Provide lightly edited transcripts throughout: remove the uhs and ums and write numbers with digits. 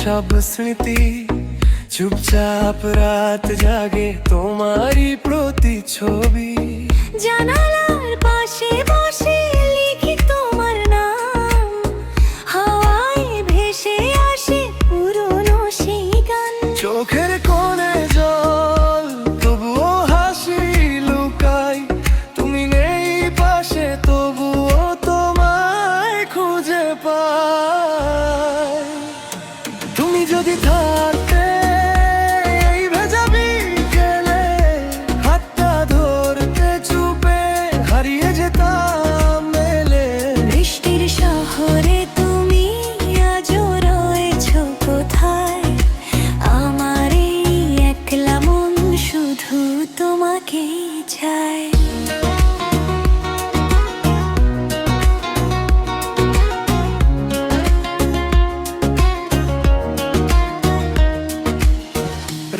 সব স্মৃতি চুপচাপ রাত জাগে তোমারই প্রতিচ্ছবি। জানালার পাশে বসে লিখি তোমার নাম, হাওয়ায় ভেসে আসে পুরনো সেই গান। চোখের কোণে জল তবুও হাসি লুকাই, তুমি নেই পাশে তবুও তোমায় খুঁজে পাই। তুমি যদি থাকতে এই ভেজা বিকেলে, হাতটা ধরতে চুপে হারিয়ে যেতাম মেলে। বৃষ্টির শহরে তুমি আজও রয়েছো কোথায়? আমার এই একলা মন শুধু তোমাকেই চায়।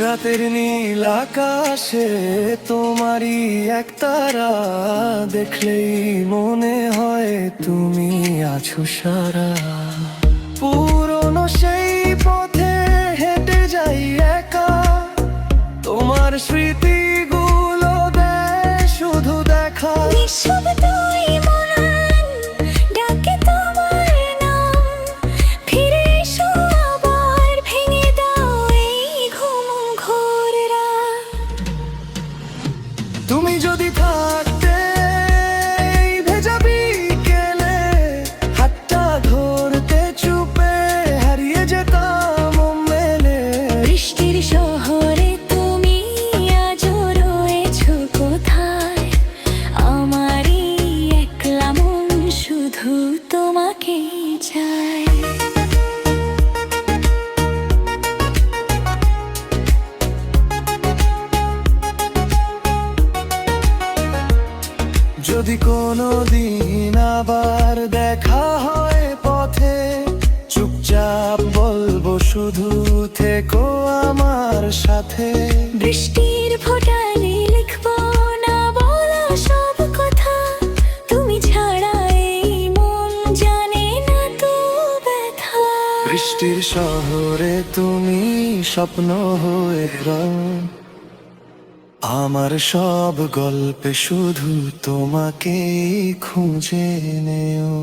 রাতের নীল আকাশে তোমারই এক তারা দেখলেই মনে হয় তুমি আছো সারা। পুরনো সেই পথে হেঁটে যাই একা, তোমার স্মৃতিগুলো দেয় শুধু দেখা। নিঃশব্দই মনন ডাকে তোমার নাম, ফিরে এসো আবার ভেঙে দাও এই ঘুম ঘোর রাত। তুমি যদি থাকতে এই ভেজা বিকেলে, হাতটা ধরতে চুপে হারিয়ে যেতাম মেলে। বৃষ্টির শহরে তুমি আজও রয়েছো কোথায়? আমার এই একলা মন শুধু তোমাকেই চায়। যদি কোনো দিন আবার দেখা হয় পথে, চুপচাপ বলবো শুধু থেকো আমার সাথে। বৃষ্টির ফোঁটায় লিখবো না বলা সব কথা, তুমি ছাড়া এই মন জানে না তো ব্যথা। বৃষ্টির শহরে তুমি স্বপ্ন হয়ে রও, আমার সব গল্পে শুধু তোমাকে খুঁজে নেও।